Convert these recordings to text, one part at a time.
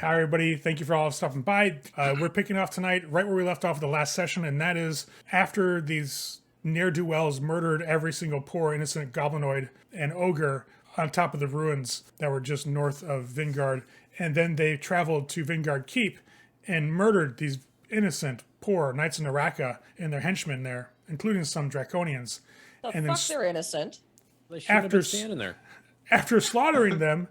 Hi, everybody. Thank you for all stopping by. We're picking off tonight right where we left off the last session, and that is after these ne'er-do-wells murdered every single poor innocent goblinoid and ogre on top of the ruins that were just north of Vingaard, and then they traveled to Vingaard Keep and murdered these innocent poor knights in Naraka and their henchmen there, including some draconians. The And then fuck, they're innocent. They shouldn't have after been standing there. after slaughtering them,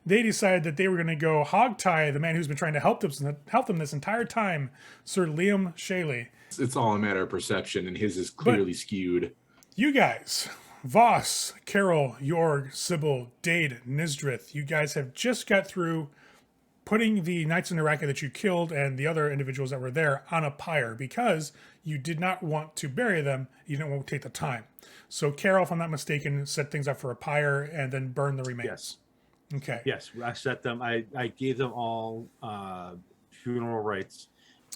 they decided that they were going to go hog-tie the man who's been trying to help them this entire time, Sir Liam Shaley. It's all a matter of perception, and his is clearly skewed. You guys, Voss, Carol, Jorg, Sybil, Dade, Nizdrith, you guys have just got through putting the Knights in Naraka that you killed and the other individuals that were there on a pyre because you did not want to bury them. You didn't want to take the time. So Carol, if I'm not mistaken, set things up for a pyre and then burn the remains. Yes. Okay. Yes, I set them. I gave them all funeral rites.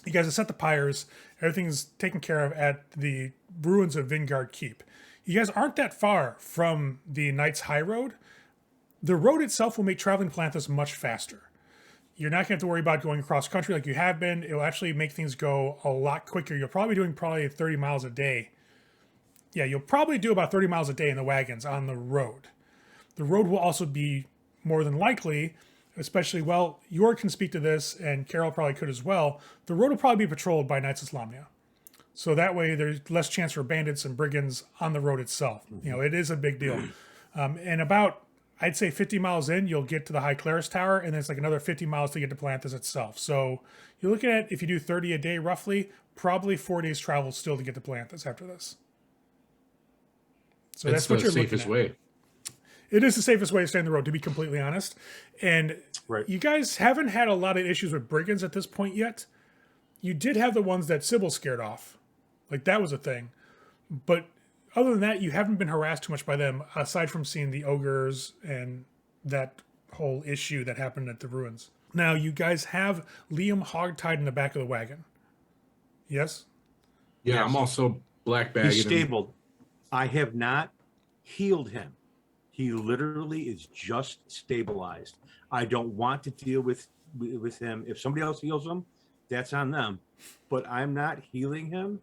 You guys have set the pyres. Everything's taken care of at the ruins of Vingaard Keep. You guys aren't that far from the Knights High Road. The road itself will make traveling to Palanthas much faster. You're not going to have to worry about going across country like you have been. It will actually make things go a lot quicker. You'll probably be doing 30 miles a day. Yeah, you'll probably do about 30 miles a day in the wagons on the road. The road will also be more than likely, especially, well, Jorg can speak to this, and Carol probably could as well. The road will probably be patrolled by Knights of Slamnia. So that way there's less chance for bandits and brigands on the road itself. You know, it is a big deal. And about, I'd say 50 miles in, you'll get to the High Clerist Tower, and then it's like another 50 miles to get to Palanthas itself. So you're looking at, if you do 30 a day roughly, probably 4 days travel still to get to Palanthas after this. So that's what you're looking at. Safest way. It is the safest way to stay on the road, to be completely honest. And You guys haven't had a lot of issues with brigands at this point yet. You did have the ones that Sybil scared off. Like, that was a thing. But other than that, you haven't been harassed too much by them, aside from seeing the ogres and that whole issue that happened at the ruins. Now, you guys have Liam hog-tied in the back of the wagon. Yes? Yeah, Yes. I'm also black bagged. He's stabled. I have not healed him. He literally is just stabilized. I don't want to deal with him. If somebody else heals him, that's on them. But I'm not healing him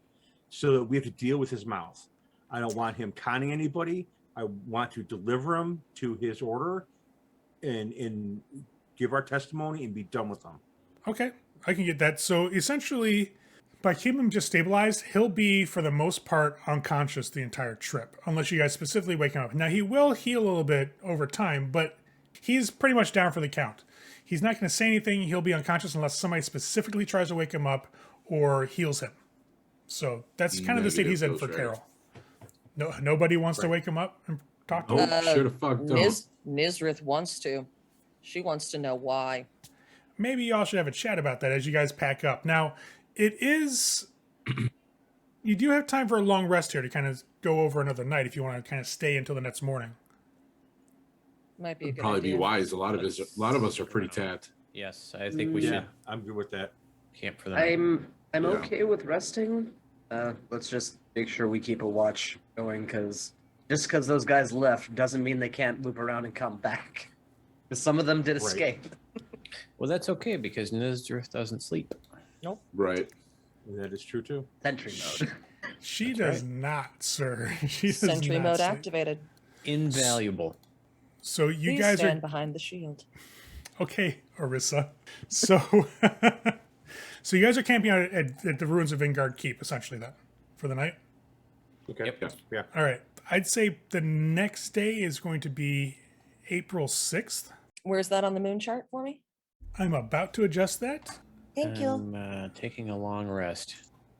so that we have to deal with his mouth. I don't want him conning anybody. I want to deliver him to his order and give our testimony and be done with him. Okay, I can get that. So essentially, by keeping him just stabilized, he'll be, for the most part, unconscious the entire trip, unless you guys specifically wake him up. Now, he will heal a little bit over time, but he's pretty much down for the count. He's not going to say anything. He'll be unconscious unless somebody specifically tries to wake him up or heals him. So that's kind of the state he's in for Carol. No, nobody wants to wake him up and talk to him? Oh, should have fucked up. Nizdrith wants to. She wants to know why. Maybe y'all should have a chat about that as you guys pack up. Now, it is... you do have time for a long rest here to kind of go over another night if you want to kind of stay until the next morning. Might be a good Probably idea. be wise. A lot of us are pretty tapped. Yes, I think we Yeah, should I'm good with that. camp for the night. I'm Yeah. okay with resting. Let's just make sure we keep a watch going, because just because those guys left doesn't mean they can't loop around and come back. Because some of them did escape. Well, that's okay because Nizdrith doesn't sleep. Right. That is true too. Sentry mode. She does not, sir. She does Sentry not mode sleep. activated. Invaluable. So you Please guys stand are... behind the shield. Okay, Orissa. So... so you guys are camping out at the ruins of Vingaard Keep, essentially, then, for the night? Okay. Yep. Yeah. All right. I'd say the next day is going to be April 6th. Where's that on the moon chart for me? I'm about to adjust that. Thank you. I'm taking a long rest.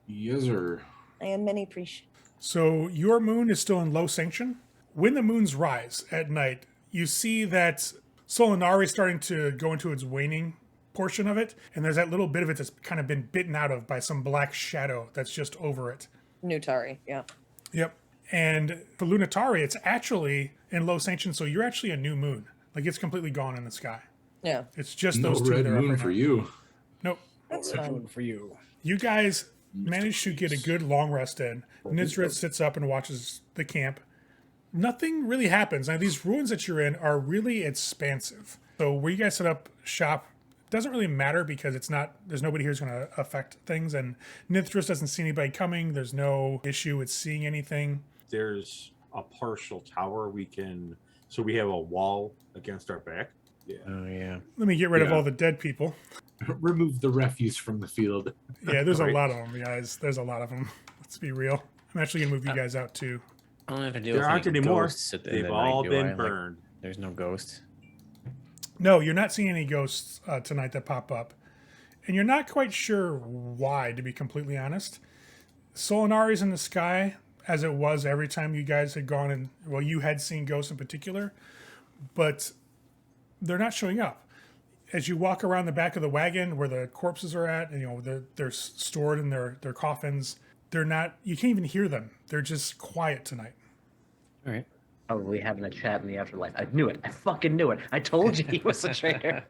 Yes, sir. I am many appreciative. So your moon is still in low sanction. When the moons rise at night, you see that Solinari is starting to go into its waning portion of it, and there's that little bit of it that's kind of been bitten out of by some black shadow that's just over it. Nutari, yeah. Yep. And for Lunatari, it's actually in low sanction, so you're actually a new moon. Like, it's completely gone in the sky. Yeah, It's just No those two red that are up moon right for now. you. Nope. that's fine. For you. You guys managed to get a good long rest in. Nizdrith sits up and watches the camp. Nothing really happens. Now, these ruins that you're in are really expansive. So where you guys set up shop doesn't really matter because there's nobody here who's going to affect things. And Nithris doesn't see anybody coming. There's no issue with seeing anything. There's a partial tower so we have a wall against our back. Yeah. Oh yeah. Let me get rid of Yeah. all the dead people. Remove the refuse from the field. Yeah, there's Right. a lot of them, guys. There's a lot of them. Let's be real. I'm actually going to move you guys out too. I don't have to deal There with aren't any any more. ghosts at the end They've of the night, all do been I? Like, burned. there's no ghosts. No, you're not seeing any ghosts tonight that pop up. And you're not quite sure why, to be completely honest. Solinari's in the sky, as it was every time you guys had gone and, well, you had seen ghosts in particular, but they're not showing up. As you walk around the back of the wagon where the corpses are at, and they're stored in their coffins, you can't even hear them. They're just quiet tonight. All right. Probably having a chat in the afterlife. I knew it. I fucking knew it. I told you he was a traitor.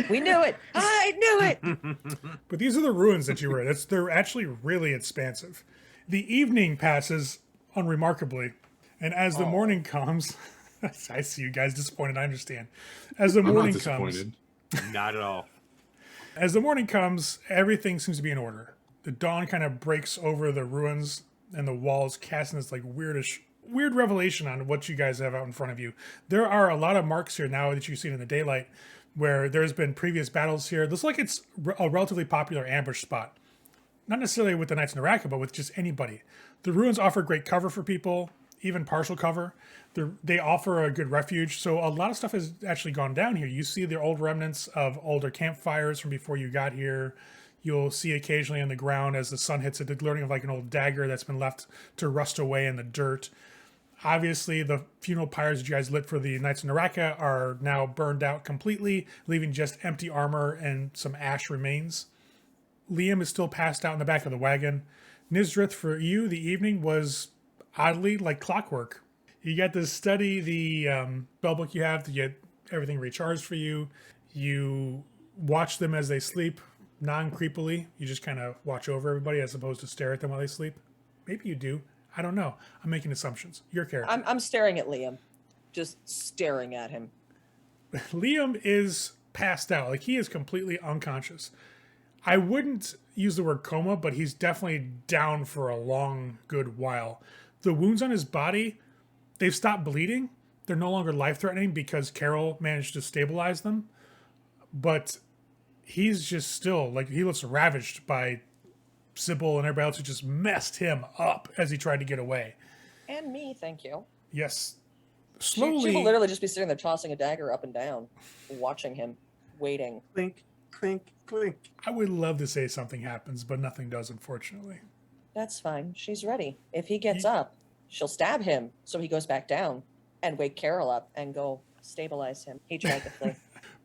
We knew it. I knew it. But these are the ruins that you were in. They're actually really expansive. The evening passes unremarkably, and as the morning comes, I see you guys disappointed. I understand. As the I'm not morning disappointed. Not at all. As the morning comes, everything seems to be in order. The dawn kind of breaks over the ruins and the walls, casting this like weird revelation on what you guys have out in front of you. There are a lot of marks here now that you've seen in the daylight where there's been previous battles here. Looks like it's a relatively popular ambush spot. Not necessarily with the Knights in Naraka, but with just anybody. The ruins offer great cover for people, even partial cover. They offer a good refuge. So a lot of stuff has actually gone down here. You see the old remnants of older campfires from before you got here. You'll see occasionally on the ground as the sun hits it, the gleaming of like an old dagger that's been left to rust away in the dirt. Obviously, the funeral pyres that you guys lit for the Knights of Naraka are now burned out completely, leaving just empty armor and some ash remains. Liam is still passed out in the back of the wagon. Nizdrith, for you, the evening was oddly like clockwork. You get to study the spellbook you have to get everything recharged for you. You watch them as they sleep, non-creepily. You just kind of watch over everybody as opposed to stare at them while they sleep. Maybe you do. I don't know. I'm making assumptions. Your character. I'm staring at Liam. Just staring at him. Liam is passed out. Like, he is completely unconscious. I wouldn't use the word coma, but he's definitely down for a long, good while. The wounds on his body, they've stopped bleeding. They're no longer life-threatening because Carol managed to stabilize them. But he's just still, like, he looks ravaged by Sybil and everybody else who just messed him up as he tried to get away. And me, thank you. Yes. She Slowly. will literally just be sitting there tossing a dagger up and down, watching him, waiting. Clink, clink, clink. I would love to say something happens, but nothing does, unfortunately. That's fine. She's ready. If he gets up, she'll stab him so he goes back down and wake Carol up and go stabilize him. He tried to flee.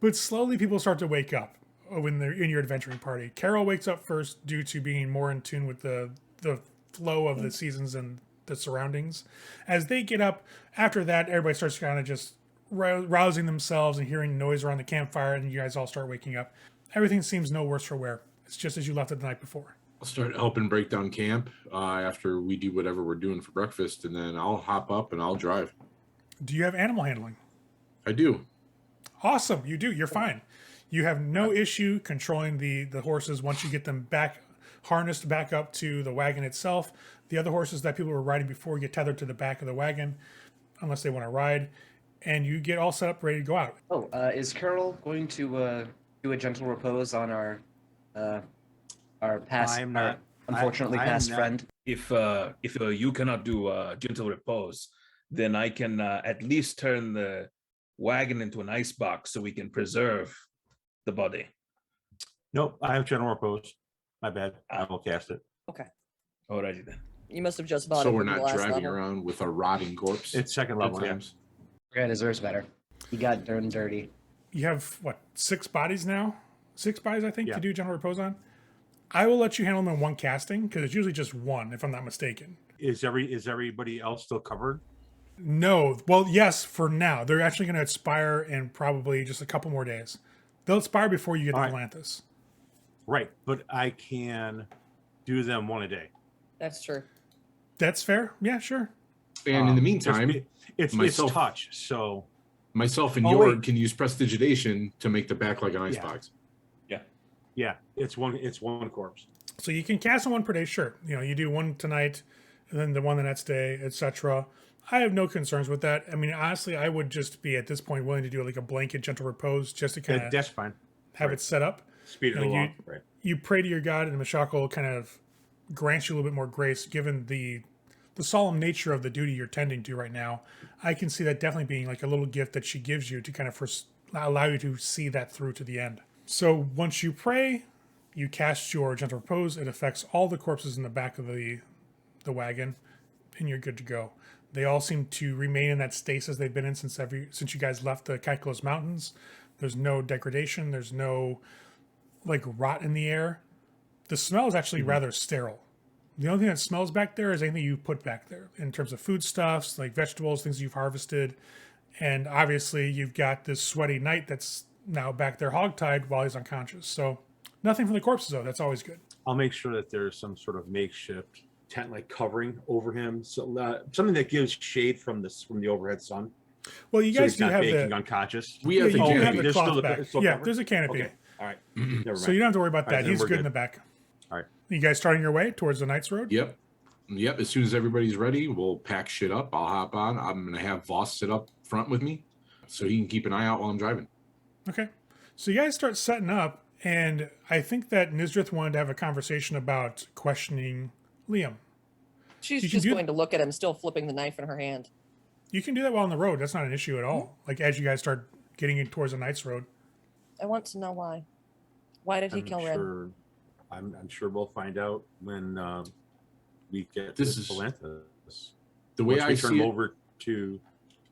But slowly people start to wake up when they're in your adventuring party. Carol wakes up first due to being more in tune with the flow of the seasons and the surroundings. As they get up, after that, everybody starts kind of just rousing themselves and hearing noise around the campfire, and you guys all start waking up. Everything seems no worse for wear. It's just as you left it the night before. I'll start helping break down camp after we do whatever we're doing for breakfast, and then I'll hop up and I'll drive. Do you have animal handling? I do. Awesome, you do. You're fine. You have no issue controlling the horses once you get them back, harnessed back up to the wagon itself. The other horses that people were riding before get tethered to the back of the wagon, unless they want to ride, and you get all set up, ready to go out. Oh, is Carol going to do a gentle repose on our past, I'm not. unfortunately I am past not. friend? If you cannot do gentle repose, then I can at least turn the wagon into an ice box so we can preserve the body. Nope, I have general repose. My bad. I will cast it. Okay. Alrighty then. You must have just bought So it we're from the not last driving level. around with a rotting corpse. It's second level. Yeah. times. Yeah, deserves better. He got done dirty. You have, what, 6 bodies now? 6 bodies, I think, Yeah. to do general repose on? I will let you handle them in one casting, because it's usually just one, if I'm not mistaken. Is everybody else still covered? No. Well, yes, for now. They're actually going to expire in probably just a couple more days. They'll expire before you get All to right. Palanthas. Right, but I can do them one a day. That's true. That's fair. Yeah, sure. And in the meantime, it's myself- touch. So myself and Oh, Jord wait. can use prestidigitation to make the back like an Yeah. icebox. Yeah, it's one corpse. So you can cast them one per day, sure. You do one tonight, and then the one the next day, etc. I have no concerns with that. I mean, honestly, I would just be at this point willing to do like a blanket gentle repose just to kind of That's fine. have right. it set up. Speed it You along. Right. you pray to your god, and Mashako kind of grants you a little bit more grace, given the solemn nature of the duty you're tending to right now. I can see that definitely being like a little gift that she gives you to kind of first allow you to see that through to the end. So once you pray, you cast your gentle repose. It affects all the corpses in the back of the wagon, and you're good to go. They all seem to remain in that stasis they've been in since you guys left the Kaikos Mountains. There's no degradation. There's no like rot in the air. The smell is actually rather sterile. The only thing that smells back there is anything you put back there in terms of foodstuffs, like vegetables, things you've harvested. And obviously you've got this sweaty knight that's now back there hog-tied while he's unconscious. So nothing from the corpses, though. That's always good. I'll make sure that there's some sort of makeshift tent like covering over him, so something that gives shade from the overhead sun. Well, you So guys he's do not have baking the unconscious. We have the you do have canopy. the There's still cloth the- back. it's still Yeah, covered? there's a canopy. Okay, all right. Never So mind. you don't have to worry about All right, that. then He's we're good in good. the back. All right. You guys starting your way towards the Knight's Road? Yep. As soon as everybody's ready, we'll pack shit up. I'll hop on. I'm gonna have Voss sit up front with me, so he can keep an eye out while I'm driving. Okay. So you guys start setting up, and I think that Nizdrith wanted to have a conversation about questioning Liam. She's You can just do going to look at him, still flipping the knife in her hand. You can do that while on the road. That's not an issue at all. Like as you guys start getting in towards the Knight's Road. I want to know why. Why did he kill Ren? I'm sure we'll find out when we get This this is- Palanthas. The way Once I we turn see him it, over to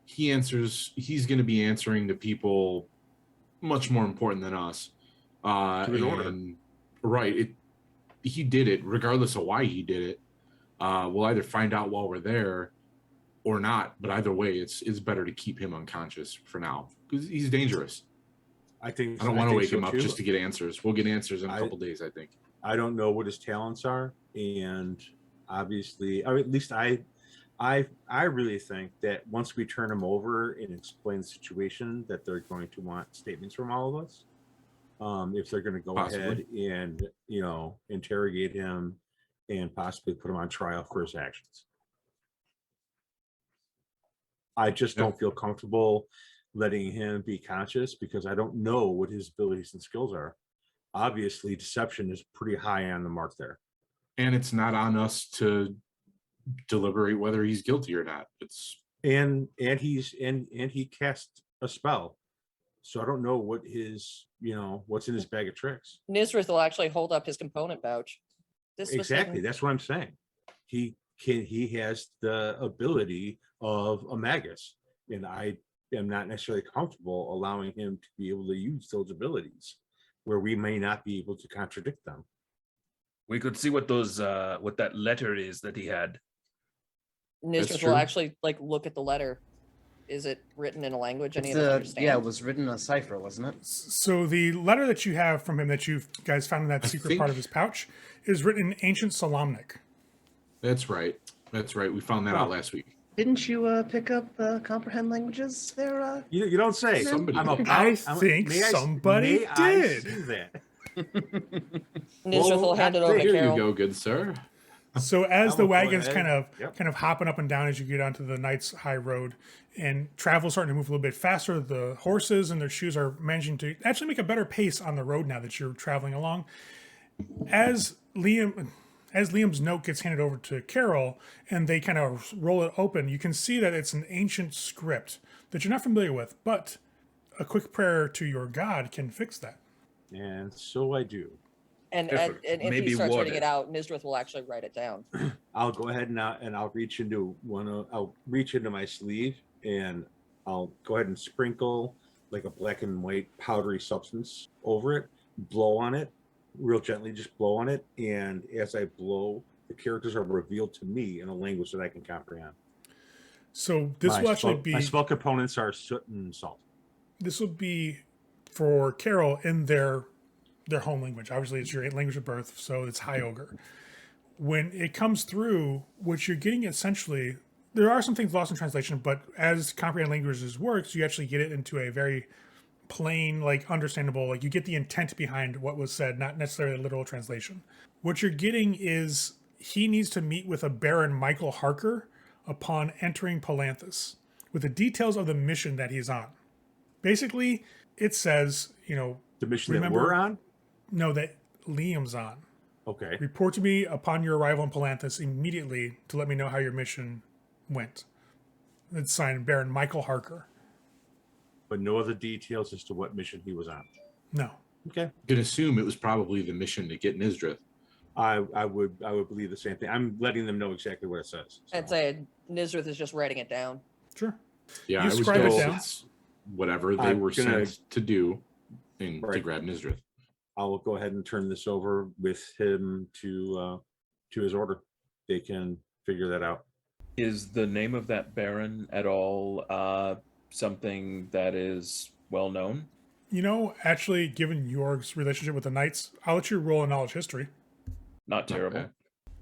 he's going to be answering to people much more important than us. To his order. And right, he did it regardless of why he did it. We'll either find out while we're there or not, but either way, it's better to keep him unconscious for now because he's dangerous. I think I don't want to wake so him up too. just to get answers. We'll get answers in a couple days, I think. I don't know what his talents are, and obviously, or at least I really think that once we turn him over and explain the situation, that they're going to want statements from all of us. If they're going to go Possibly. ahead and interrogate him and possibly put him on trial for his actions. I just don't feel comfortable letting him be conscious because I don't know what his abilities and skills are. Obviously, deception is pretty high on the mark there. And it's not on us to deliberate whether he's guilty or not. It's And he cast a spell. So I don't know what his, what's in his bag of tricks. Nizrith will actually hold up his component pouch. This was Exactly. hidden. That's what I'm saying. He has the ability of a magus, and I am not necessarily comfortable allowing him to be able to use those abilities where we may not be able to contradict them. We could see what that letter is that he had. Nizrith true. will actually look at the letter. Is it written in a language any of us understand? Yeah, it was written in a cipher, wasn't it? So the letter that you have from him that you guys found in that I secret part of think- his pouch is written in ancient Solamnic. That's right. We found that out last week. Didn't you pick up comprehend languages there? You don't say. Somebody I'm did. about- I I'm- think may somebody may I did. see that? Nizrith will hand it over to Here Carol. you go, good sir. So as the I'll go wagon's ahead. kind of hopping up and down as you get onto the Knight's High Road, and travel's starting to move a little bit faster, the horses and their shoes are managing to actually make a better pace on the road now that you're traveling along. As Liam's note gets handed over to Carol and they kind of roll it open, you can see that it's an ancient script that you're not familiar with, but a quick prayer to your god can fix that. And so I do. And Perfect. if Maybe he starts word reading it. it out, Nizrith will actually write it down. I'll go ahead now and I'll reach into I'll reach into my sleeve and I'll go ahead and sprinkle like a black and white powdery substance over it, blow on it, real gently, just blow on it. And as I blow, the characters are revealed to me in a language that I can comprehend. So this will actually my be spell components are soot and salt. this will be for Carol in their home language. Obviously, it's your language of birth, so it's High Ogre. When it comes through, what you're getting essentially, there are some things lost in translation, but as comprehend languages works, you actually get it into a very plain, like understandable. Like you get the intent behind what was said, not necessarily a literal translation. What you're getting is he needs to meet with a Baron Michael Harker upon entering Palanthas with the details of the mission that he's on. Basically, it says, The mission remember- that we're on? no, that Liam's on. Okay. Report to me upon your arrival in Palanthas immediately to let me know how your mission went. It's signed Baron Michael Harker. But no other details as to what mission he was on. No. Okay. You can assume it was probably the mission to get Nizdrith. I would believe the same thing. I'm letting them know exactly what it says. so. I'd say Nizrith is just writing it down. Sure. Yeah, You I would scribe it guess down. it's whatever they I'm were gonna- sent to do and to Right. grab Nizdrith. I'll go ahead and turn this over with him to his order. They can figure that out. Is the name of that baron at all something that is well known? Actually, given Yorg's relationship with the Knights, I'll let you roll a knowledge history. Not terrible. Okay.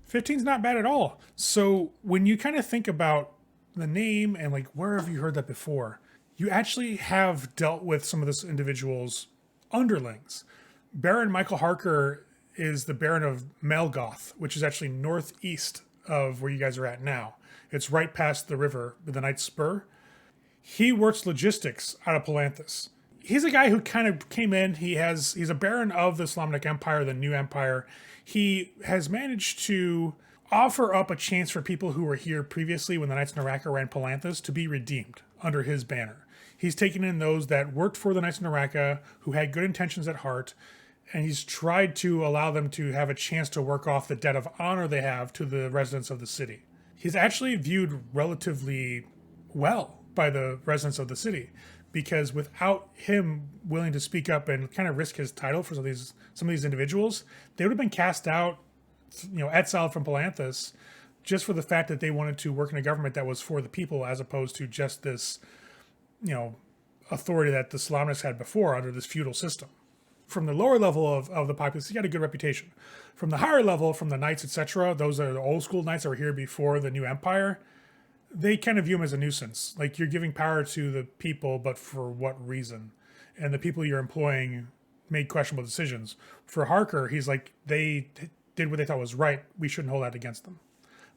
15's not bad at all. So when you kind of think about the name and like where have you heard that before, you actually have dealt with some of this individual's underlings. Baron Michael Harker is the Baron of Melgoth, which is actually northeast of where you guys are at now. It's right past the river, the Knight's Spur. He works logistics out of Palanthas. He's a guy who kind of came in. He's a Baron of the Slamnik Empire, the new empire. He has managed to offer up a chance for people who were here previously when the Knights of Naraka ran Palanthas to be redeemed under his banner. He's taken in those that worked for the Knights of Naraka, who had good intentions at heart, and he's tried to allow them to have a chance to work off the debt of honor they have to the residents of the city. He's actually viewed relatively well by the residents of the city, because without him willing to speak up and kind of risk his title for some of these individuals, they would have been cast out, exiled from Palanthas, just for the fact that they wanted to work in a government that was for the people, as opposed to just this, authority that the Slamniks had before under this feudal system. From the lower level of the populace, he got a good reputation. From the higher level, from the knights, etc., those are the old school knights that were here before the new empire. They kind of view him as a nuisance. Like, you're giving power to the people, but for what reason? And the people you're employing made questionable decisions. For Harker, he's like, they did what they thought was right. We shouldn't hold that against them.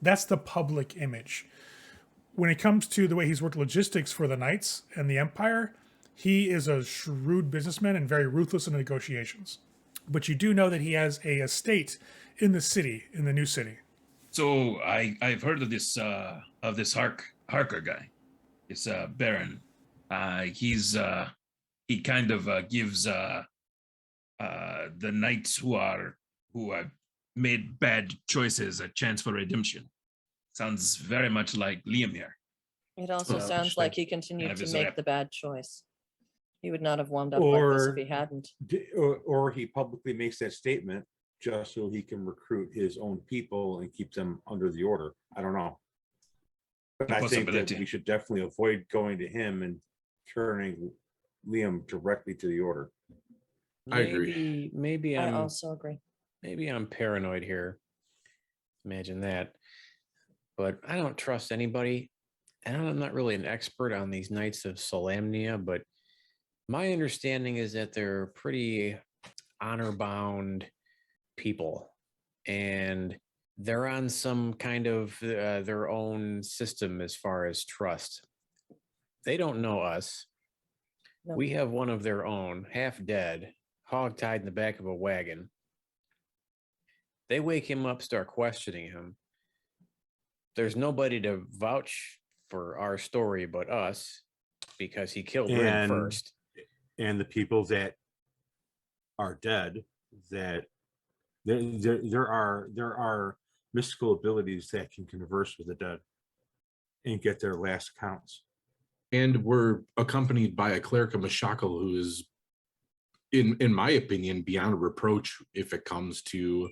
That's the public image. When it comes to the way he's worked logistics for the Knights and the Empire, he is a shrewd businessman and very ruthless in negotiations. But you do know that he has a estate in the city, in the new city. So I've heard of this Harker guy. It's Baron. He kind of gives the knights who have made bad choices a chance for redemption. Sounds very much like Liam here. It also So, sounds like he continued have to his make rep. the bad choice. He would not have wound up like this if he hadn't. Or he publicly makes that statement just so he can recruit his own people and keep them under the order. I don't know. But I think that Possibility. we should definitely avoid going to him and turning Liam directly to the order. I agree. Maybe I I'm also agree. maybe I'm paranoid here. Imagine that. But I don't trust anybody. And I'm not really an expert on these Knights of Solamnia, but my understanding is that they're pretty honor-bound people. And they're on some kind of their own system as far as trust. They don't know us. No. We have one of their own, half dead, hog-tied in the back of a wagon. They wake him up, start questioning him. There's nobody to vouch for our story but us, because he killed Rin And- first. And the people that are dead, that there are mystical abilities that can converse with the dead and get their last accounts. And we're accompanied by a cleric of Mashakal who is, in my opinion, beyond reproach if it comes to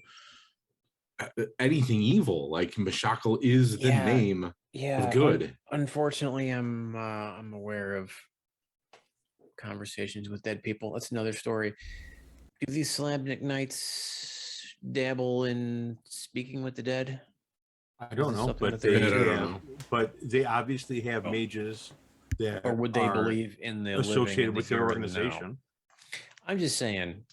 anything evil. Like, Mashakal is the Yeah. name Yeah, of good. Unfortunately, I'm aware of conversations with dead people. That's another story. Do these Slamnik Knights dabble in speaking with the dead? I don't Is it know, something but that they do? I don't have, know. but they obviously have Oh. mages that Or would they are believe in the living associated and the with their here and now? organization. I'm just saying,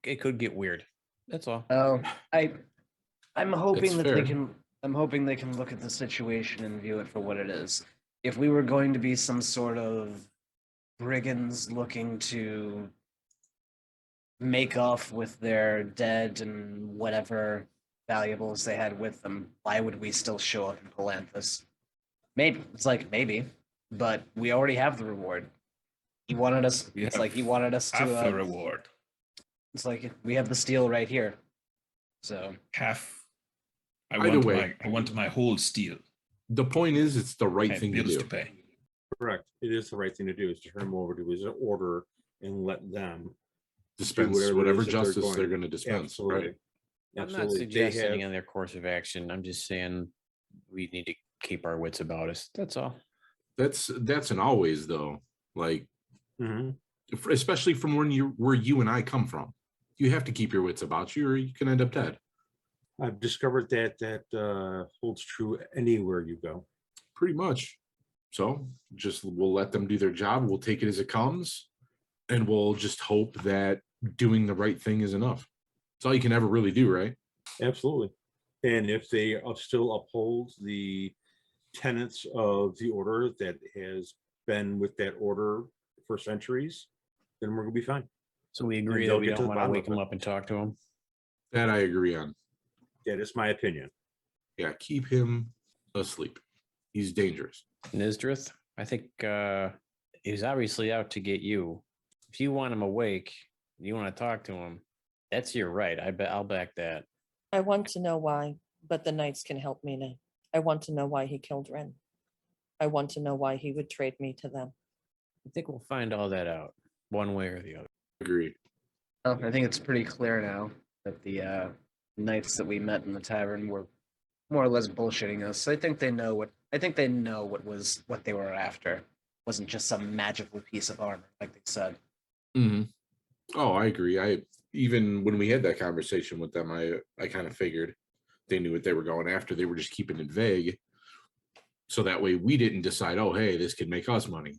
it could get weird. That's all. Oh, I'm hoping That's that they fair. can. I'm hoping they can look at the situation and view it for what it is. If we were going to be some sort of brigands looking to make off with their dead and whatever valuables they had with them, why would we still show up in Palanthas? Maybe it's like maybe, but we already have the reward. He wanted us. We It's have like he wanted us half the to. reward. It's like we have the steel right here. So Half. Either way. I want my whole steal. The point is, it's the right I have thing to bills do. to pay. Correct. It is the right thing to do, is to turn him over to his order and let them Dispense whatever it whatever is that they're justice going- they're going to dispense. Absolutely. Right. I'm not Absolutely. They suggesting have, in their course of action. I'm just saying we need to keep our wits about us. That's all. That's an always though. Like Mhm. especially from where you and I come from. You have to keep your wits about you, or you can end up dead. I've discovered that holds true anywhere you go. Pretty much. So just we'll let them do their job. We'll take it as it comes, and we'll just hope that doing the right thing is enough. That's all you can ever really do, right? Absolutely. And if they still uphold the tenets of the order that has been with that order for centuries, then we're gonna be fine. So we agree they'll that we get to don't the want to bottom wake of him it. up and talk to him. That I agree on. That is my opinion. Yeah, keep him asleep. He's dangerous. Nizdrith, I think he's obviously out to get you. If you want him awake, you want to talk to him, that's your right. I'll back that. I want to know why, but the knights can help me now. I want to know why he killed Ren. I want to know why he would trade me to them. I think we'll find all that out one way or the other. Agreed. well, I think it's pretty clear now that the knights that we met in the tavern were more or less bullshitting us. I think they know what. I think they know what they were after. It wasn't just some magical piece of armor, like they said. Mm-hmm. Oh, I agree. I even when we had that conversation with them, I kind of figured they knew what they were going after. They were just keeping it vague, so that way we didn't decide. Oh, hey, this could make us money.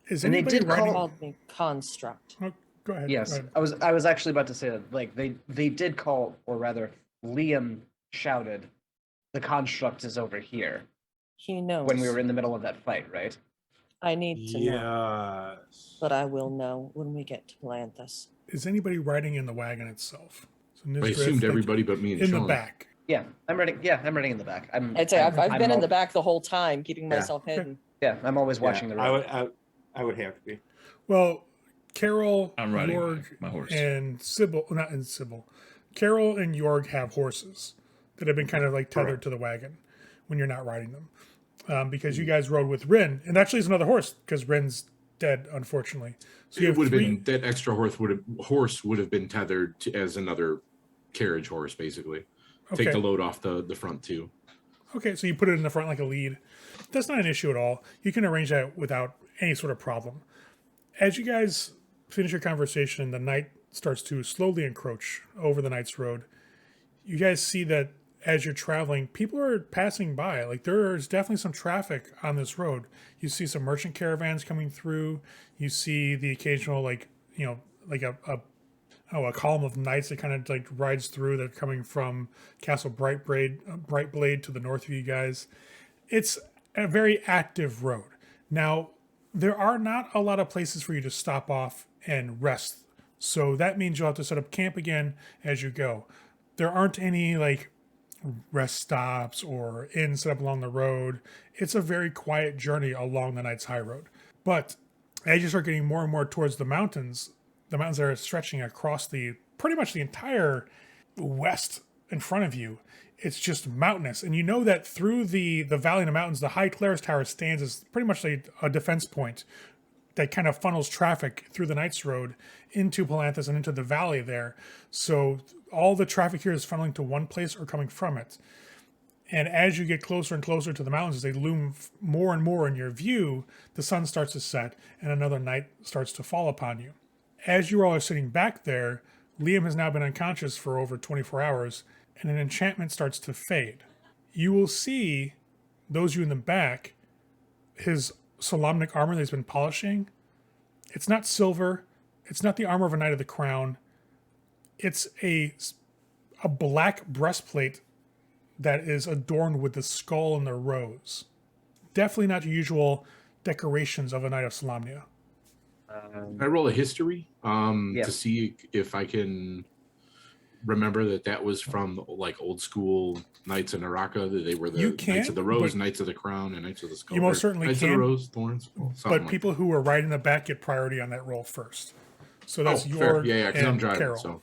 And Anybody they did writing? call me construct. Oh, go ahead. Yes, Go ahead. I was actually about to say that. Like they did call, or rather, Liam shouted, "The construct is over here." He knows. When we were in the middle of that fight, right? I need to know, Yes. but I will know when we get to Palanthas. Is anybody riding in the wagon itself? So I Nizdrith, assumed like, everybody but me and in the Sean. back. Yeah, I'm ready. Yeah, I'm running in the back. I'd say I've been in al- the back the whole time, keeping Yeah. myself hidden. Yeah, I'm always watching the road. I would have to be. Well, Carol, I'm riding Jorg, my horse. and Sybil, not in Sybil, Carol and Jorg have horses that have been kind of like tethered Correct. to the wagon when you're not riding them. Because you guys rode with Rin, and actually it's another horse because Rin's dead, unfortunately. So you It have would have three. been that extra horse would have been tethered to, as another carriage horse, basically. Take Okay. the load off the front too. Okay, so you put it in the front like a lead. That's not an issue at all. You can arrange that without any sort of problem. As you guys finish your conversation, the night starts to slowly encroach over the night's road. You guys see that as you're traveling, people are passing by. Like there's definitely some traffic on this road. You see some merchant caravans coming through. You see the occasional like a column of knights that kind of like rides through. That are coming from Castle Brightblade to the north of you guys. It's a very active road. Now, there are not a lot of places for you to stop off and rest. So that means you'll have to set up camp again as you go. There aren't any like rest stops or inns set up along the road. It's a very quiet journey along the Night's High Road. But as you start getting more and more towards the mountains that are stretching across pretty much the entire west in front of you, it's just mountainous. And you know that through the valley and the mountains, the High Clerist Tower stands as pretty much a defense point that kind of funnels traffic through the Knights Road into Palanthas and into the valley there. So all the traffic here is funneling to one place or coming from it. And as you get closer and closer to the mountains, as they loom more and more in your view, the sun starts to set and another night starts to fall upon you. As you all are sitting back there, Liam has now been unconscious for over 24 hours, and an enchantment starts to fade. You will see, those of you in the back, his Solamnic armor that he's been polishing. It's not silver. It's not the armor of a Knight of the Crown. It's a black breastplate that is adorned with the skull and the rose. Definitely not the usual decorations of a Knight of Solamnia. Can I roll a history Yeah. to see if I can remember that was from like old school Knights of Naraka, that they were the You Knights can, of the Rose, but- Knights of the Crown, and Knights of the Skull. You most or certainly Knights of can, the Rose, Thorns. something But like people who are right in the back get priority on that roll first. So that's that. Fair. your Yeah, because I'm and driving. Carol. So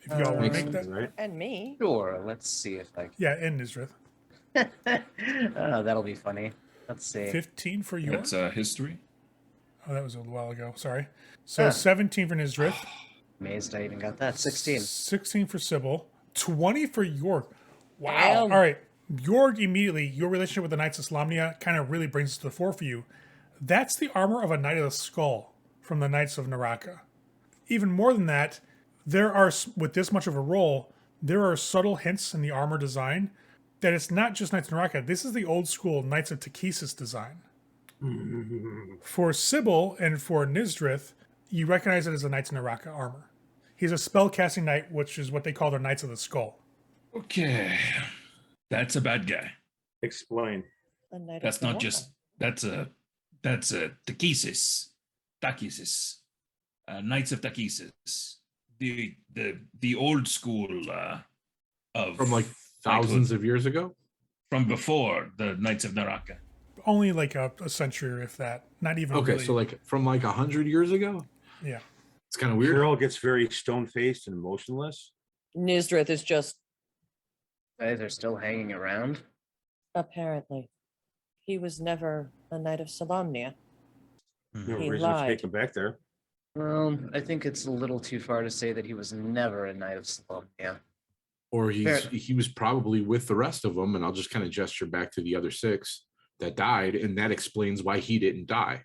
If you all want Makes to make that. Right? And me. Sure. Let's see if I. Yeah, and Nisrith. Oh, that'll be funny. Let's see. 15 for York. That's history. Oh, that was a while ago. Sorry. So Huh. 17 for Nisrith. Amazed I even got that. 16. 16 for Sybil. 20 for York. Wow. Damn. All right. York, immediately, your relationship with the Knights of Solamnia kind of really brings it to the fore for you. That's the armor of a Knight of the Skull from the Knights of Naraka. Even more than that, there are, with this much of a roll, there are subtle hints in the armor design that it's not just Knights of Naraka. This is the old school Knights of Takesis design. For Sybil and for Nisrith, you recognize it as a Knights of Naraka armor. He's a spell-casting knight, which is what they call their Knights of the Skull. Okay, that's a bad guy. Explain. A knight of That's not Naraka. just that's a Takesis, Knights of Takesis, the old school of from like thousands of years ago. from before the Knights of Naraka. Only like a century, or if that. Not even Okay, really. so like from like 100 years ago. Yeah. It's kind of weird. Carol gets very stone-faced and motionless. Nisrith is just Hey, they're still hanging around. apparently. He was never a Knight of Solamnia. No He reason to lied. take him back there. Well, I think it's a little too far to say that he was never a Knight of Solamnia. Or Fair. he was probably with the rest of them, and I'll just kind of gesture back to the other 6 that died, and that explains why he didn't die,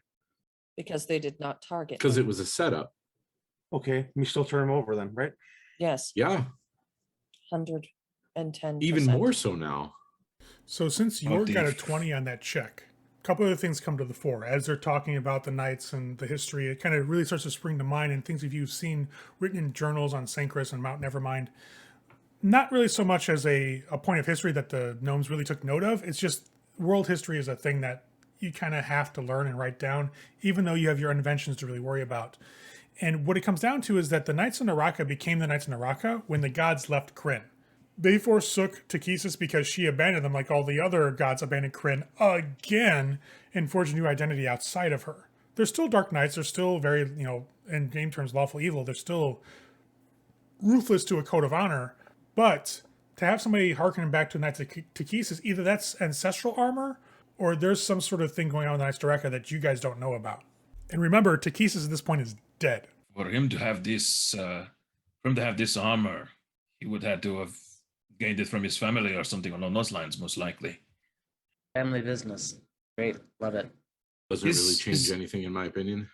Because they did not target because him. it was a setup. Okay, we still turn him over then, right? Yes, Yeah, 110%. even more so now. So since Oh, York got a Dave. 20 on that check, a couple other things come to the fore. As they're talking about the knights and the history, it kind of really starts to spring to mind, and things that you've seen written in journals on St. Chris and Mount Nevermind. Not really so much as a point of history that the gnomes really took note of. It's just world history is a thing that you kind of have to learn and write down, even though you have your inventions to really worry about. And what it comes down to is that the Knights of Naraka became the Knights of Naraka when the gods left Krynn. They forsook Takesis because she abandoned them, like all the other gods abandoned Krynn again and forged a new identity outside of her. They're still Dark Knights. They're still very, in game terms, lawful evil. They're still ruthless to a code of honor. But to have somebody hearkening back to Knights of Takesis, either that's ancestral armor or there's some sort of thing going on with Knights of Naraka that you guys don't know about. And remember, Takesis at this point is dead. For him to have this, armor, he would have to have gained it from his family or something along those lines, most likely. Family business. Great. Love it. Doesn't really Is- change is- anything, in my opinion.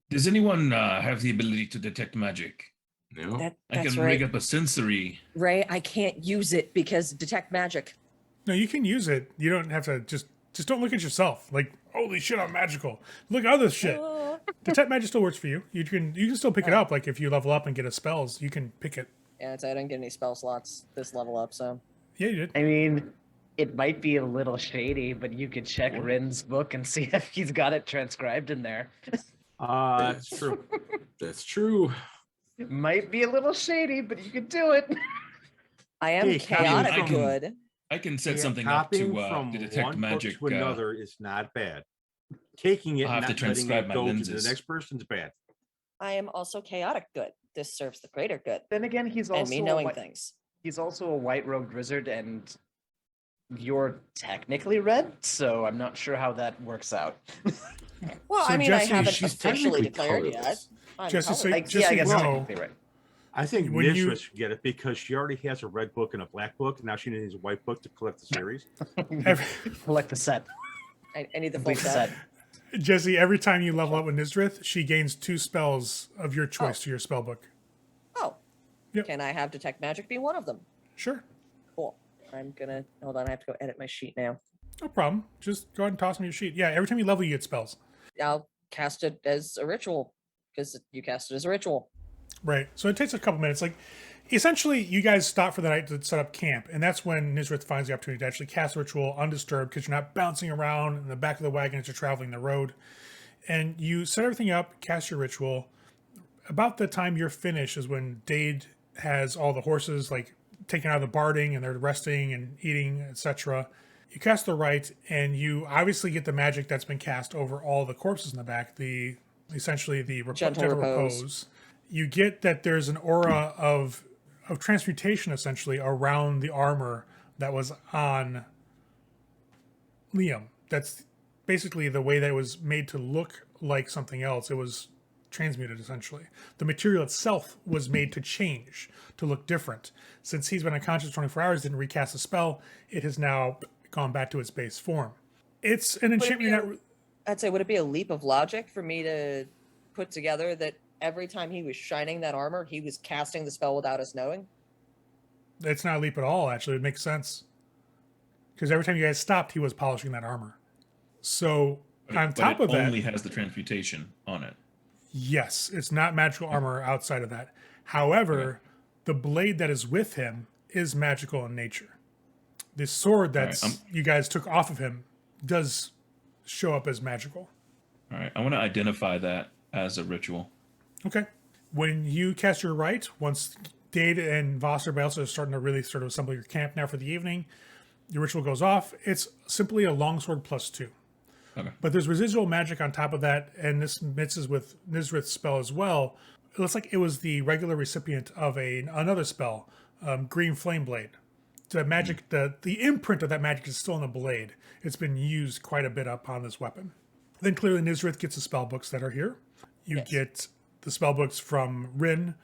Does anyone have the ability to detect magic? No. I That's can right. rig up a sensory. Ray, I can't use it because detect magic. No, you can use it. You don't have to just don't look at yourself. Like, holy shit, I'm magical. Look at all this shit. Detect magic still works for you. You can still pick it up. Like if you level up and get a spells, you can pick it. Yeah, I didn't get any spell slots this level up, so. Yeah, you did. I mean, it might be a little shady, but you could check Rin's book and see if he's got it transcribed in there. That's true. That's true. It might be a little shady, but you could do it. I am Hey, chaotic I can- good. I can set Yeah, something up copying to from detect one magic. book to another is not bad. Taking it I'll and have not to letting transcribe it my go to lenses. the next person's bad. I am also chaotic good. This serves the greater good. Then again, he's also And me knowing things. he's also a white robed wizard, and you're technically red, so I'm not sure how that works out. Well, So I mean, Jesse, I haven't she's officially technically declared yet. colorless. I'm Jesse, so- colorless. just yeah, so I you guess know- technically right. I think When you- Nisra should get it because she already has a red book and a black book. And now she needs a white book to collect the series. Every, Collect the set. I need the full Complete the set. set. Jesse, every time you level up with Nisrith, she gains 2 spells of your choice to your spell book. Oh. Yep. Can I have detect magic be one of them? Sure. Cool. I'm gonna hold on. I have to go edit my sheet now. No problem. Just go ahead and toss me your sheet. Yeah, every time you level, you get spells. I'll cast it as a ritual because you cast it as a ritual. Right. So it takes a couple minutes. Like, essentially, you guys stop for the night to set up camp, and that's when Nizrith finds the opportunity to actually cast a ritual undisturbed because you're not bouncing around in the back of the wagon as you're traveling the road. And you set everything up, cast your ritual. About the time you're finished is when Dade has all the horses like taken out of the barding and they're resting and eating, etc. You cast the rite, and you obviously get the magic that's been cast over all the corpses in the back. Essentially the Gentle repose. You get that there's an aura of transmutation essentially around the armor that was on Liam. That's basically the way that it was made to look like something else. It was transmuted essentially. The material itself was made to change, to look different. Since he's been unconscious 24 hours, didn't recast the spell, it has now gone back to its base form. It's an enchantment. I'd say, would it be a leap of logic for me to put together that every time he was shining that armor, he was casting the spell without us knowing? It's not a leap at all, actually. It makes sense. Because every time you guys stopped, he was polishing that armor. So, on top of that... it only has the transmutation on it. Yes, it's not magical armor outside of that. However, the blade that is with him is magical in nature. This sword that you guys took off of him does show up as magical. All right, I want to identify that as a ritual. Okay. When you cast your rite, once Dade and Voss are also starting to really sort of assemble your camp now for the evening, your ritual goes off. It's simply a longsword +2. Okay. But there's residual magic on top of that, and this mixes with Nizrith's spell as well. It looks like it was the regular recipient of another spell, Green Flame Blade. The magic, the imprint of that magic is still in the blade. It's been used quite a bit upon this weapon. Then clearly Nizrith gets the spell books that are here. You get the spell books from Rin,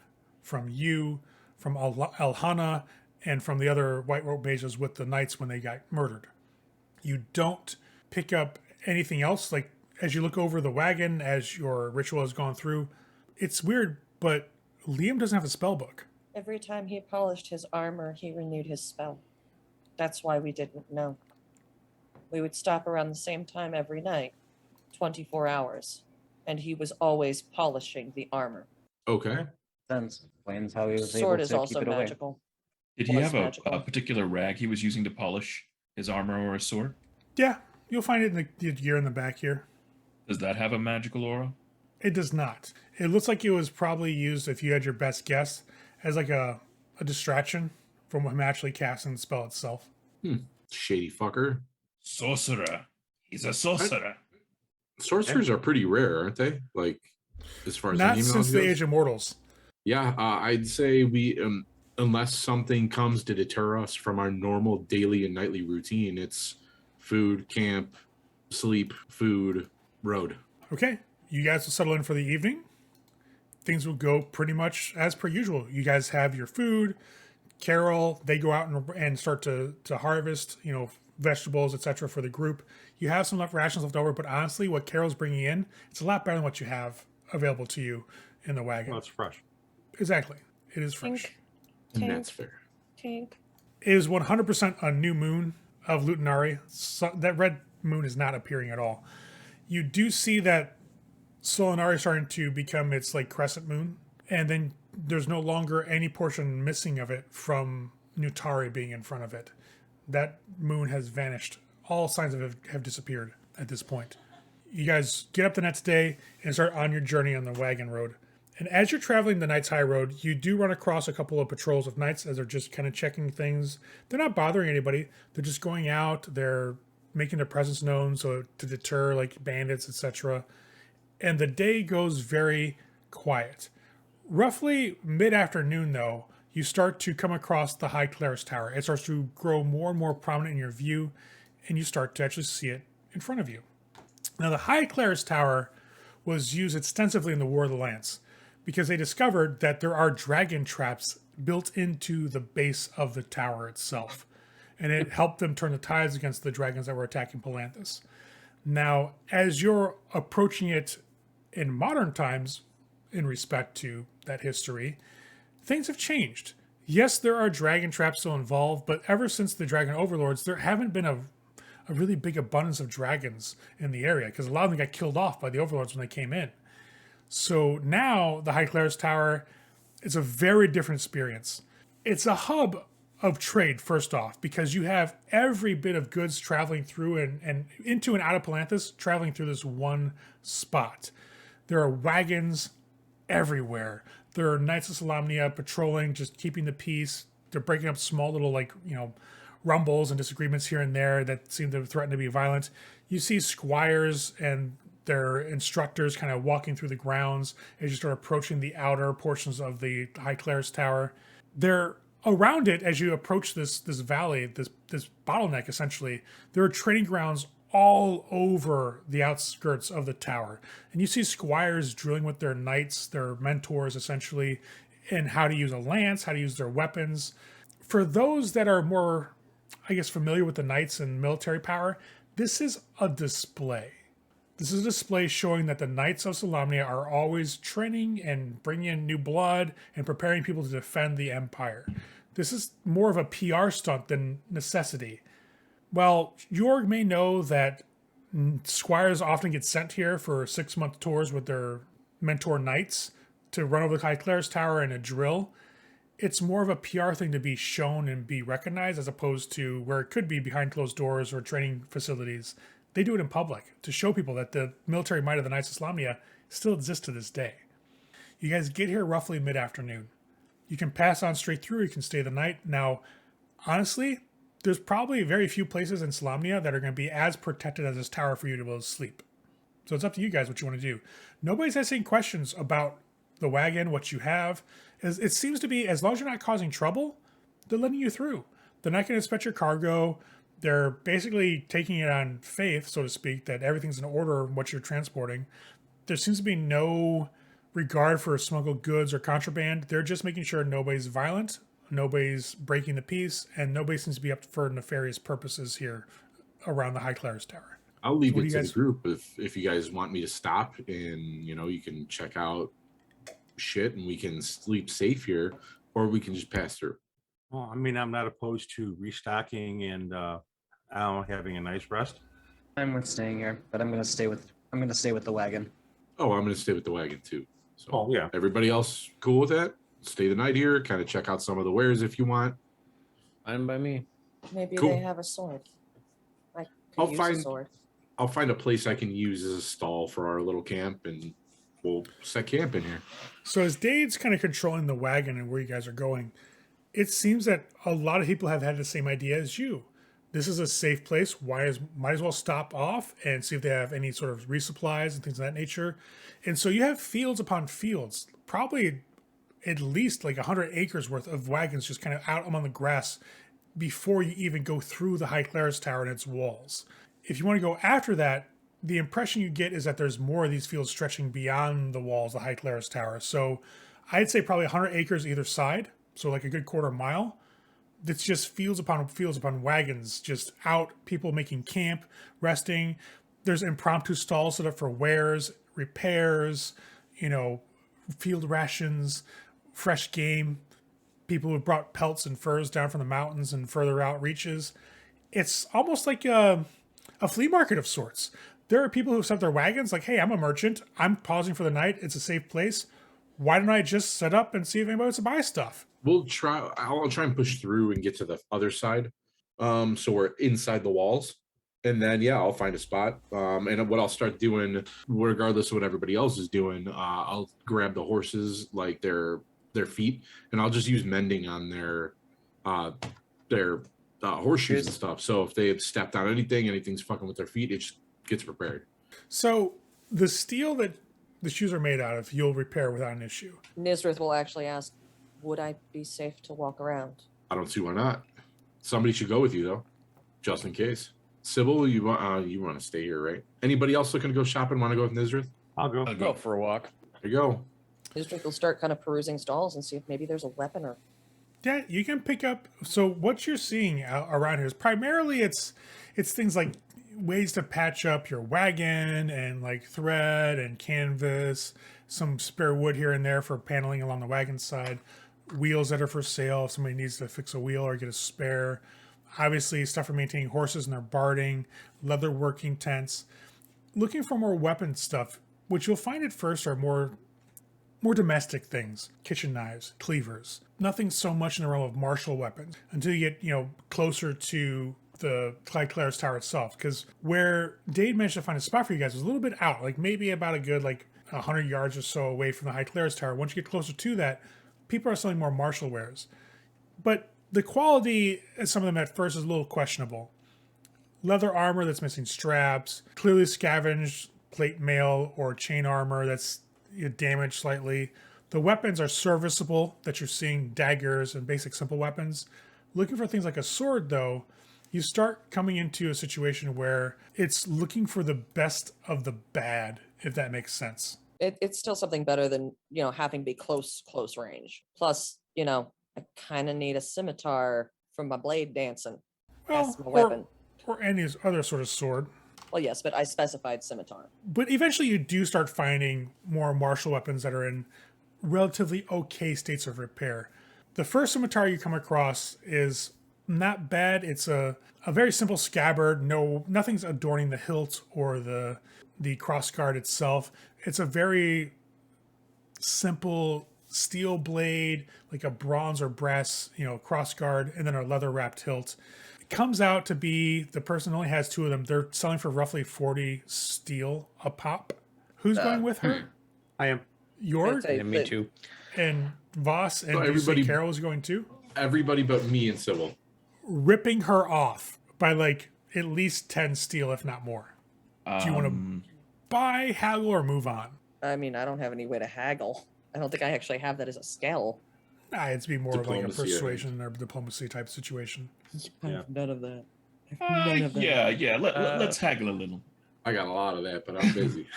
from you, from Elhana, and from the other White Robe mages with the knights when they got murdered. You don't pick up anything else. Like, as you look over the wagon, as your ritual has gone through, it's weird, but Liam doesn't have a spell book. Every time he polished his armor, he renewed his spell. That's why we didn't know. We would stop around the same time every night, 24 hours, and he was always polishing the armor. Okay. Sense explains how he was Sword able is to also keep it away. magical. Did he Was have magical. a particular rag he was using to polish his armor or his sword? Yeah, you'll find it in the gear in the back here. Does that have a magical aura? It does not. It looks like it was probably used, if you had your best guess, as like a distraction from him actually casting the spell itself. Shady fucker. Sorcerer. He's a sorcerer. Sorcerers are pretty rare, aren't they? Like, as far as Not any since knowledge the goes? Age of Mortals. Yeah, I'd say we, unless something comes to deter us from our normal daily and nightly routine, it's food, camp, sleep, food, road. Okay, you guys will settle in for the evening. Things will go pretty much as per usual. You guys have your food. Carol, they go out and start to harvest, vegetables, etc. for the group. You have some rations left over, but honestly, what Carol's bringing in, it's a lot better than what you have available to you in the wagon. Well, it's fresh. Exactly. It is fresh. Tink. And Tink. that's fair. Tink. It is 100% a new moon of Lutinari. So that red moon is not appearing at all. You do see that Solinari is starting to become its like crescent moon, and then there's no longer any portion missing of it from Nutari being in front of it. That moon has vanished. All signs of it have disappeared at this point. You guys get up the next day and start on your journey on the wagon road. And as you're traveling the Knights High Road, you do run across a couple of patrols of knights as they're just kind of checking things. They're not bothering anybody. They're just going out. They're making their presence known so to deter like bandits, etc. And the day goes very quiet. Roughly mid-afternoon, though, you start to come across the High Clerist Tower. It starts to grow more and more prominent in your view, and you start to actually see it in front of you. Now, the High Clerist Tower was used extensively in the War of the Lance because they discovered that there are dragon traps built into the base of the tower itself, and it helped them turn the tides against the dragons that were attacking Palanthas. Now, as you're approaching it in modern times, in respect to that history, things have changed. Yes, there are dragon traps still involved, but ever since the dragon overlords, there haven't been a really big abundance of dragons in the area because a lot of them got killed off by the overlords when they came in. So now the High Clerist Tower is a very different experience. It's a hub of trade, first off, because you have every bit of goods traveling through and into and out of Palanthas traveling through this one spot. There are wagons everywhere. There are Knights of Solamnia patrolling, just keeping the peace. They're breaking up small little, rumbles and disagreements here and there that seem to threaten to be violent. You see squires and their instructors kind of walking through the grounds as you start approaching the outer portions of the High Clerist Tower. They're around it as you approach this valley, this bottleneck essentially. There are training grounds all over the outskirts of the tower. And you see squires drilling with their knights, their mentors essentially, in how to use a lance, how to use their weapons. For those that are more, familiar with the knights and military power, this is a display. This is a display showing that the Knights of Solamnia are always training and bringing in new blood and preparing people to defend the Empire. This is more of a PR stunt than necessity. Well, Jorg may know that squires often get sent here for 6-month tours with their mentor knights to run over the High Clerist Tower in a drill. It's more of a PR thing to be shown and be recognized as opposed to where it could be behind closed doors or training facilities. They do it in public to show people that the military might of the Knights of Solamnia still exists to this day. You guys get here roughly mid-afternoon. You can pass on straight through, you can stay the night. Now, honestly, there's probably very few places in Solamnia that are going to be as protected as this tower for you to be able to sleep. So it's up to you guys what you want to do. Nobody's asking questions about the wagon, what you have. It seems to be, as long as you're not causing trouble, they're letting you through. They're not going to inspect your cargo. They're basically taking it on faith, so to speak, that everything's in order what you're transporting. There seems to be no regard for smuggled goods or contraband. They're just making sure nobody's violent, nobody's breaking the peace, and nobody seems to be up for nefarious purposes here around the High Clerist Tower. I'll leave So it to the group if you guys want me to stop and you can check out shit and we can sleep safe here, or we can just pass through. Well, I mean, I'm not opposed to restocking and having a nice rest. I'm with staying here, but I'm gonna stay with the wagon. Oh, I'm going to stay with the wagon too. So Oh, yeah. everybody else cool with that? Stay the night here, kind of check out some of the wares if you want. Fine by me. Maybe Cool. they have a sword. I could I'll use find- a sword. I'll find a place I can use as a stall for our little camp, and we'll set camp in here. So as Dade's kind of controlling the wagon and where you guys are going, it seems that a lot of people have had the same idea as you. This is a safe place. Might as well stop off and see if they have any sort of resupplies and things of that nature. And so you have fields upon fields, probably at least like 100 acres worth of wagons just kind of out among the grass before you even go through the High Clerist Tower and its walls. If you want to go after that, the impression you get is that there's more of these fields stretching beyond the walls of the High Clerist Tower. So I'd say probably 100 acres either side, so like a good quarter mile. It's just fields upon wagons, just out, people making camp, resting. There's impromptu stalls set up for wares, repairs, field rations, fresh game. People who brought pelts and furs down from the mountains and further out reaches. It's almost like a flea market of sorts. There are people who set their wagons like, hey, I'm a merchant. I'm pausing for the night. It's a safe place. Why don't I just set up and see if anybody wants to buy stuff? I'll try and push through and get to the other side. So we're inside the walls. And then, I'll find a spot. And what I'll start doing, regardless of what everybody else is doing, I'll grab the horses, like their feet, and I'll just use mending on their horseshoes and stuff. So if they have stepped on anything's fucking with their feet, it just gets repaired. So the steel that the shoes are made out of, you'll repair without an issue. Nisrith will actually ask, would I be safe to walk around? I don't see why not. Somebody should go with you though, just in case. Sybil, you want to stay here, right? Anybody else looking to go shopping? Want to go with Nisrith? I'll go. I'll go for a walk. There you go. Nisrith will start kind of perusing stalls and see if maybe there's a weapon or... Yeah, you can pick up. So what you're seeing around here is primarily it's things like ways to patch up your wagon and like thread and canvas, some spare wood here and there for paneling along the wagon side, wheels that are for sale if somebody needs to fix a wheel or get a spare. Obviously, stuff for maintaining horses and their barding, leather working tents. Looking for more weapon stuff, which you'll find at first are more domestic things, kitchen knives, cleavers. Nothing so much in the realm of martial weapons until you get, closer to the High Clerist Tower itself. Because where Dade managed to find a spot for you guys was a little bit out, like maybe about a good 100 yards or so away from the High Clerist Tower. Once you get closer to that, people are selling more martial wares. But the quality of some of them at first is a little questionable. Leather armor that's missing straps, clearly scavenged plate mail or chain armor that's damaged slightly. The weapons are serviceable that you're seeing, daggers and basic simple weapons. Looking for things like a sword, though, you start coming into a situation where it's looking for the best of the bad, if that makes sense. It's still something better than, having to be close range. Plus, I kind of need a scimitar for my blade dancing. That's my weapon. Or any other sort of sword. Well, yes, but I specified scimitar. But eventually you do start finding more martial weapons that are in relatively okay states of repair. The first scimitar you come across is not bad. It's a very simple scabbard. Nothing's adorning the hilt or the crossguard itself. It's a very simple steel blade, like a bronze or brass, crossguard, and then a leather wrapped hilt. It comes out to be the person only has two of them. They're selling for roughly 40 steel a pop. Who's going with her? I am. Jord? Yeah, me too. And Voss and everybody- Carol is going too? Everybody but me and Sybil. Ripping her off by at least 10 steel, if not more. Do you want to buy, haggle, or move on? I mean, I don't have any way to haggle. I don't think I actually have that as a skill. Nah, it's be more of like a Diplomacy, I think. persuasion or diplomacy type situation. I Yeah. have none of that. Yeah. Let's haggle a little. I got a lot of that, but I'm busy.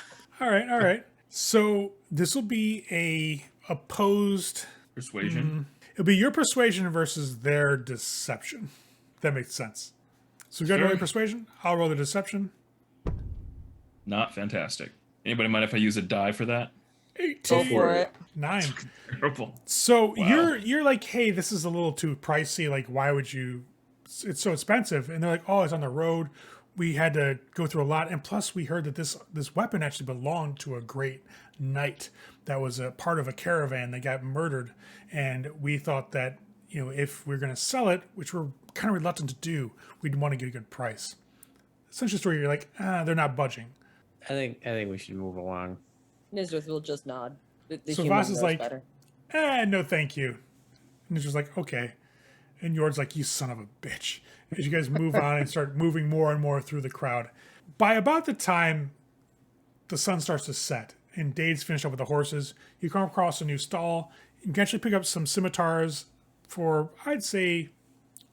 All right. So this will be a opposed. Persuasion. It'll be your persuasion versus their deception. That makes sense. So we got to roll your persuasion. I'll roll the deception. Not fantastic. Anybody mind if I use a die for that? 18. Go for it. 9. Terrible. So Wow. you're like, hey, this is a little too pricey. Like, why would you? It's so expensive. And they're like, oh, it's on the road. We had to go through a lot, and plus we heard that this weapon actually belonged to a great knight that was a part of a caravan that got murdered, and we thought that if we're going to sell it, which we're kind of reluctant to do, we'd want to get a good price. Essentially, story you're like, they're not budging. I think we should move along. Nizrith will just nod. The So human Voss is knows like, better. No, thank you. And it's just like, okay. And Jord's like, you son of a bitch. As you guys move on and start moving more and more through the crowd. By about the time the sun starts to set and Dade's finished up with the horses, you come across a new stall. You can actually pick up some scimitars for, I'd say,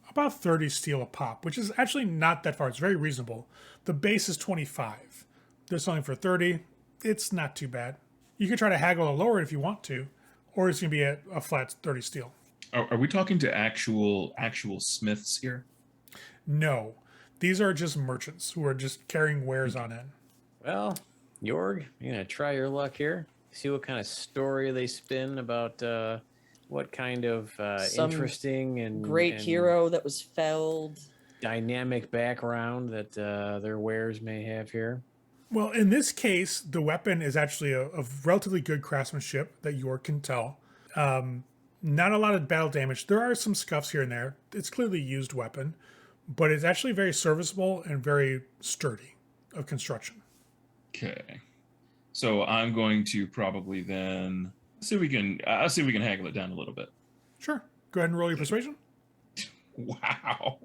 about 30 steel a pop, which is actually not that far. It's very reasonable. The base is 25. They're selling for 30. It's not too bad. You could try to haggle or lower it if you want to, or it's going to be a flat 30 steel. Are we talking to actual smiths here? No, these are just merchants who are just carrying wares on in. Well, Jorg, you're gonna try your luck here. See what kind of story they spin about what kind of Some interesting and Great hero that was felled. dynamic background that their wares may have here. Well, in this case, the weapon is actually of relatively good craftsmanship that York can tell. Not a lot of battle damage. There are some scuffs here and there. It's clearly a used weapon, but it's actually very serviceable and very sturdy of construction. Okay. So I'm going to probably then see if we can. I'll see if we can haggle it down a little bit. Sure. Go ahead and roll your persuasion. Wow,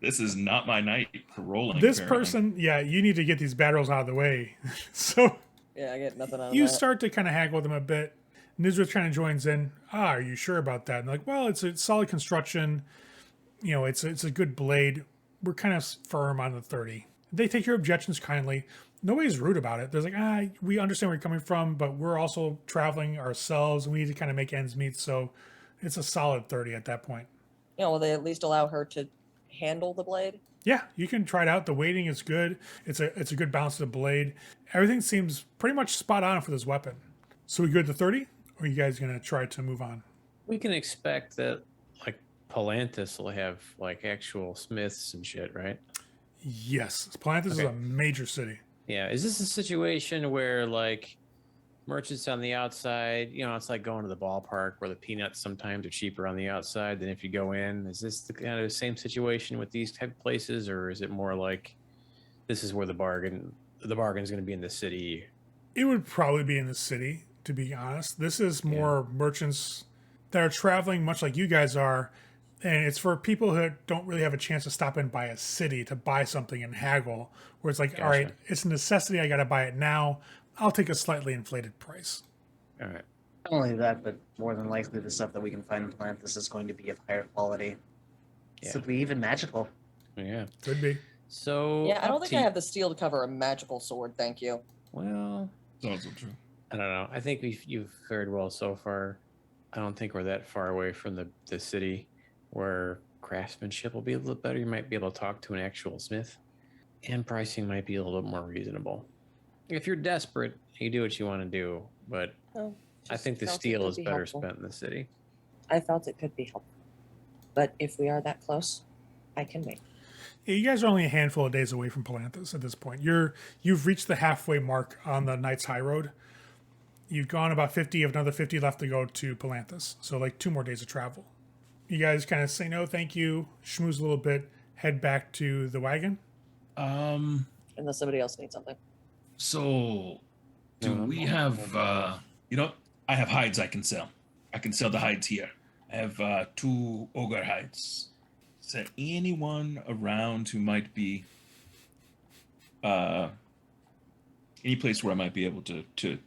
this is not my night for rolling. This apparently. person, yeah, you need to get these bad rolls out of the way. So Yeah, I get nothing out of you that. start to kind of haggle with them a bit. Nizrith kind of joins in. Are you sure about that? And like, well, it's a solid construction. It's a good blade. We're kind of firm on the 30. They take your objections kindly. Nobody's rude about it. They're like, we understand where you're coming from, but we're also traveling ourselves, and we need to kind of make ends meet. So it's a solid 30 at that point. Will they at least allow her to handle the blade? Yeah, you can try it out. The weighting is good. It's a good balance of the blade. Everything seems pretty much spot on for this weapon. So we good to 30? Or are you guys going to try to move on? We can expect that, like, Palanthas will have like actual smiths and shit, right? Yes, Palanthas is Okay. a major city. Yeah. Is this a situation where like merchants on the outside, it's like going to the ballpark where the peanuts sometimes are cheaper on the outside than if you go in? Is this the kind of same situation with these type of places, or is it more like this is where the bargain's going to be in the city? It would probably be in the city, to be honest. This is more merchants that are traveling much like you guys are, and it's for people who don't really have a chance to stop in by a city to buy something and haggle, where it's like, all right, Gotcha. it's a necessity, I got to buy it now. I'll take a slightly inflated price. All right. Not only that, but more than likely the stuff that we can find in Palanthas is going to be of higher quality. Yeah. Simply even magical. Yeah. Could be. So Yeah, I don't up think to I you- have the steel to cover a magical sword. Thank you. Well, It's also true. I don't know. I think you've fared well so far. I don't think we're that far away from the city where craftsmanship will be a little better. You might be able to talk to an actual smith, and pricing might be a little bit more reasonable. If you're desperate, you do what you want to do. But Oh, I just think the felt it steel could is be better helpful. spent in the city. I felt it could be helpful. But if we are that close, I can wait. Yeah, you guys are only a handful of days away from Palanthas at this point. You've reached the halfway mark on the Knights High Road. You've gone about 50, you have another 50 left to go to Palanthas. So like 2 more days of travel. You guys kind of say no, thank you, schmooze a little bit, head back to the wagon. Unless somebody else needs something. So do No, we I'm- have I have hides I can sell. I can sell the hides here. I have 2 ogre hides. Is there anyone around who might be any place where I might be able to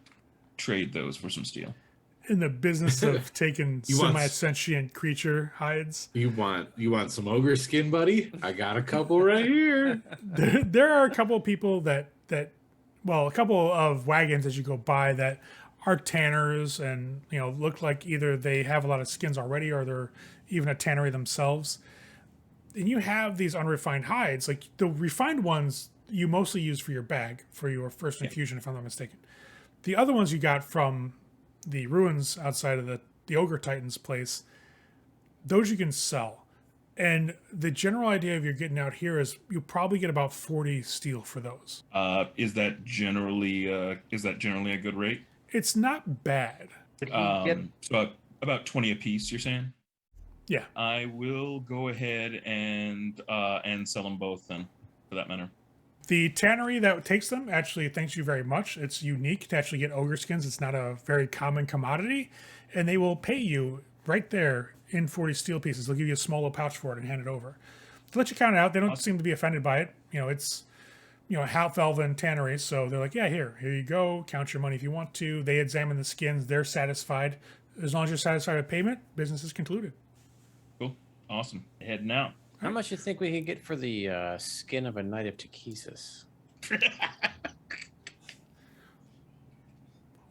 trade those for some steel? In the business of taking You want- semi-sentient creature hides. You want some ogre skin, buddy? I got a couple right here. There are a couple of people that a couple of wagons as you go by that are tanners and look like either they have a lot of skins already or they're even a tannery themselves. And you have these unrefined hides, like the refined ones you mostly use for your bag for your first infusion, if I'm not mistaken. The other ones you got from the ruins outside of the Ogre Titan's place, those you can sell. And the general idea of you're getting out here is you probably get about 40 steel for those. Is that generally a good rate? It's not bad. Could we get So about 20 a piece, you're saying? Yeah. I will go ahead and sell them both then, for that matter. The tannery that takes them actually thanks you very much. It's unique to actually get ogre skins. It's not a very common commodity. And they will pay you right there in 40 steel pieces. They'll give you a small little pouch for it and hand it over. To let you count it out, they don't seem to be offended by it. It's half elven tanneries, so they're like, yeah, here you go. Count your money if you want to. They examine the skins. They're satisfied. As long as you're satisfied with payment, business is concluded. Cool. Awesome. Heading out. How much you think we could get for the skin of a knight of Takesis?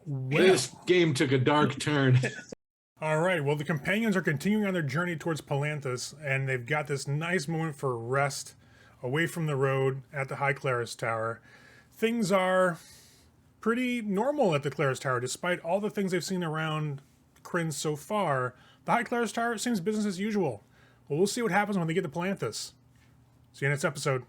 This game took a dark turn. All right. Well, the companions are continuing on their journey towards Palanthas, and they've got this nice moment for rest away from the road at the High Clerist Tower. Things are pretty normal at the Clerist Tower, despite all the things they've seen around Krynn so far. The High Clerist Tower seems business as usual. Well, we'll see what happens when they get to Palanthas. See you next episode.